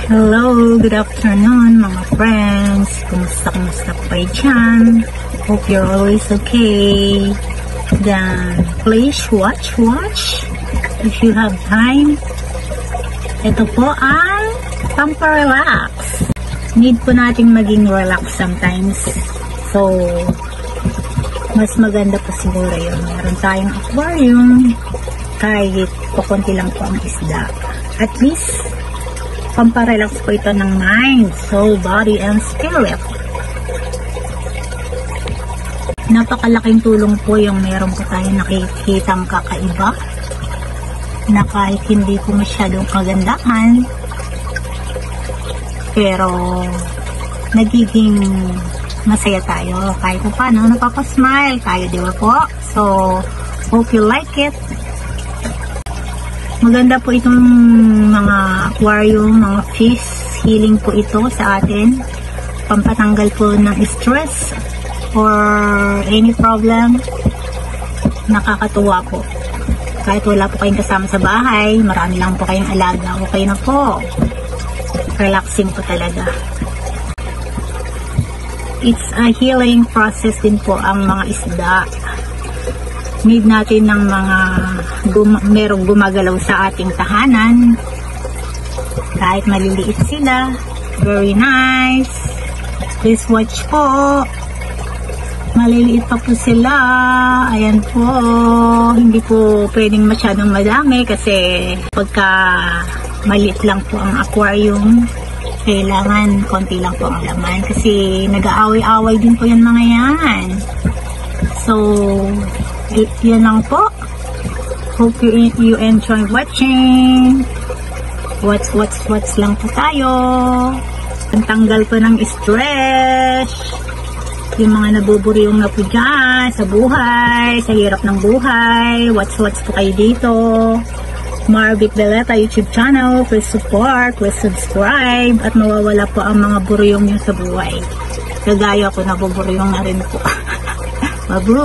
Hello, good afternoon mga friends. Kumusta po kayo dyan? Hope you're always okay. Then, please watch. If you have time. Ito po ang pamparelax. Need po nating maging relax sometimes. So, mas maganda po siguro yun. Meron tayong aquarium. Kahit kukunti lang po ang isda. At least, pamparelax po ito ng mind, soul, body, and spirit. Napakalaking tulong po yung meron po tayo nakikitang kakaiba na kahit hindi po masyadong kagandahan, pero nagiging masaya tayo. Kahit po paano, napapasmile tayo, di ba po? So, hope you like it. Maganda po itong mga aquarium, mga fish, healing po ito sa atin. Pampatanggal po ng stress or any problem. Nakakatuwa po. Kahit wala po kayong kasama sa bahay, marami lang po kayong alaga, okay na po. Relaxing po talaga. It's a healing process din po ang mga isda. Need natin ng mga merong gumagalaw sa ating tahanan. Kahit maliliit sila. Very nice. Please watch po. Maliliit pa po sila. Ayan po. Hindi po pwedeng masyadong madami kasi pagka maliit lang po ang aquarium, kailangan konti lang po ang laman. Kasi nag-aaway-aaway din po yan mga yan. So, yan lang po. Hope you enjoy watching. What's lang po tayo. Tanggal po ng stress. Yung mga nabuburyong na po dyan sa buhay, sa hirap ng buhay. What's po kayo dito. Marvic Beleta YouTube channel. Please support, please subscribe. At mawawala po ang mga buryong nyo sa buhay. Kagaya ko, nabuburyong na rin po. Babu!